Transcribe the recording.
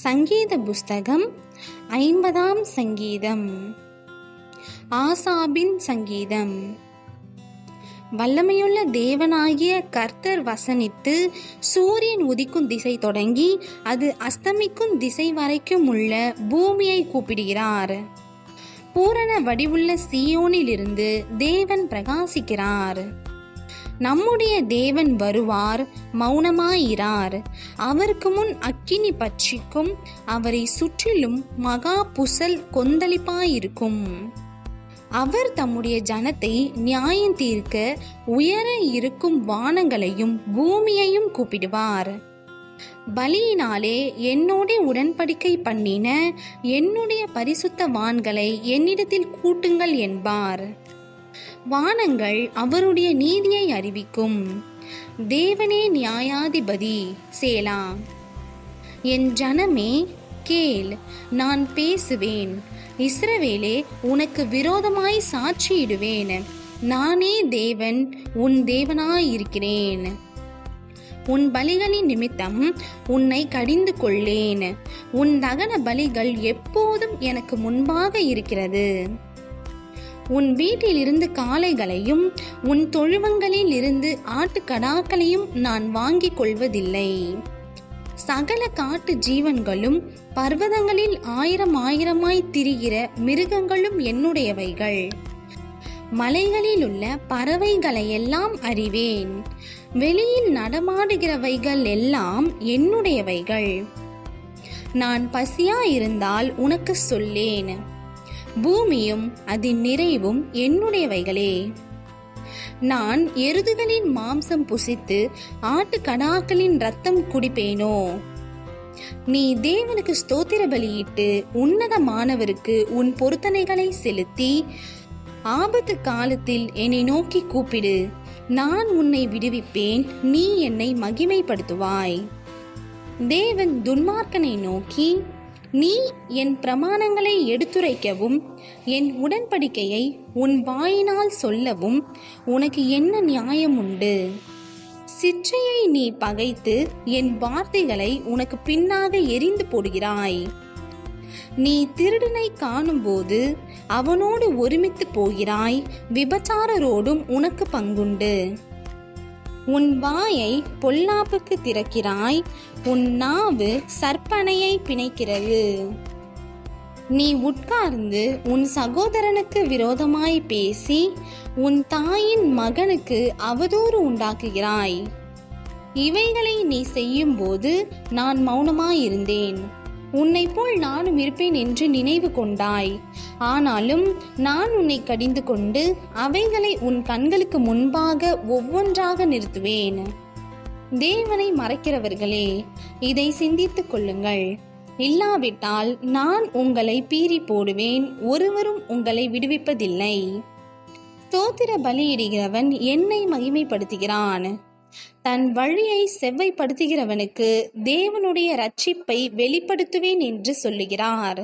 சங்கீத புஸ்தகம் 50ஆம் சங்கீதம். ஆசாபின் சங்கீதம். வல்லமையுள்ள தேவனாகிய கர்த்தர் வசனித்து சூரியன் உதிக்கும் திசை தொடங்கி அது அஸ்தமிக்கும் திசை வரைக்கும் உள்ள பூமியை கூப்பிடுகிறார். பூரண வடிவுள்ள சீயோனிலிருந்து தேவன் பிரகாசிக்கிறார். நம்முடைய தேவன் வருவார், மௌனமாயிரார். அவருக்கு முன் அக்கினி பட்சிக்கும், அவரை சுற்றிலும் மகா புசல் கொந்தளிப்பாயிருக்கும். அவர் தம்முடைய ஜனத்தை நியாயம் தீர்க்க உயர இருக்கும் வானங்களையும் பூமியையும் கூப்பிடுவார். பலியினாலே என்னோட உடன்படிக்கை பண்ணின என்னுடைய பரிசுத்தவான்களை என்னிடத்தில் கூட்டுங்கள் என்பார். வானங்கள் அவருடைய நீதியை அறிவிக்கும். தேவனே நியாயாதிபதி. சேலா. என் ஜனமே கேள், நான் பேசுவேன். இஸ்ரவேலே, உனக்கு விரோதமாய் சாட்சியிடுவேன். நானே தேவன், உன் தேவனாயிருக்கிறேன். உன் பலிகளின் நிமித்தம் உன்னை கடிந்து கொள்ளேன். உன் தகன பலிகள் எப்போதும் எனக்கு முன்பாக இருக்கிறது. உன் வீட்டிலிருந்து காளைகளையும் உன் தொழுவங்களில் இருந்து ஆட்டுக்கடாக்களையும் நான் வாங்கிக் கொள்வதில்லை. சகல காட்டு ஜீவன்களும் பர்வதங்களில் ஆயிரமாய் திரிகிற மிருகங்களும் என்னுடையவைகள். மலைகளில் உள்ள பறவைகளையெல்லாம் அறிவேன். வெளியில் நடமாடுகிறவைகள் எல்லாம் என்னுடையவைகள். நான் பசியாயிருந்தால் உனக்கு சொல்லேன். பூமியும் அதன் நிறைவும் என்னுடையவைகளே. நான் எருதுகளின் மாம்சம் புசித்து ஆட்டுக்கடாக்களின் இரத்தம் குடிப்பேனோ? நீ தேவனுக்கு ஸ்தோத்திர பலியிட்டு உன்னதமானவருக்கு உன் பொருத்தனைகளை செலுத்தி ஆபத்து காலத்தில் என்னை நோக்கி கூப்பிடு. நான் உன்னை விடுவிப்பேன், நீ என்னை மகிமைப்படுத்துவாய். தேவன் துன்மார்க்கனை நோக்கி, நீ என் பிரமாணங்களை எடுத்துரைக்கவும் என் உடன்படிக்கையை உன் வாயினால் சொல்லவும் உனக்கு என்ன நியாயம் உண்டு? சிற்றையை நீ பகைத்து என் வார்த்தைகளை உனக்கு பின்னாக எரிந்து போடுகிறாய். நீ திருடனை காணும்போது அவனோடு ஒருமித்து போகிறாய். விபச்சாரரோடும் உனக்கு பங்குண்டு. உன் வாயை பொல்லாப்புக்கு திறக்கிறாய். உன் நாவு சற்பனையை பிணைக்கிறது. நீ உட்கார்ந்து உன் சகோதரனுக்கு விரோதமாய் பேசி உன் தாயின் மகனுக்கு அவதூறு உண்டாக்குகிறாய். இவைகளை நீ செய்யும்போது நான் மௌனமாயிருந்தேன். உன்னை போல் நானும் இருப்பேன் என்று நினைவு கொண்டாய். ஆனாலும் நான் உன்னை கடிந்து கொண்டு அவைகளை உன் கண்களுக்கு முன்பாக ஒவ்வொன்றாக நிறுத்துவேன். தேவனை மறைக்கிறவர்களே, இதை சிந்தித்துக் கொள்ளுங்கள். இல்லாவிட்டால் நான் உங்களை பீறி போடுவேன், ஒருவரும் உங்களை விடுவிப்பதில்லை. ஸ்தோத்திர பலியிடுகிறவன் என்னை மகிமைப்படுத்துகிறான். தன் வழியை செவ்வைப்படுத்துகிறவனுக்கு தேவனுடைய இரட்சிப்பை வெளிப்படுத்துவேன் என்று சொல்லுகிறார்.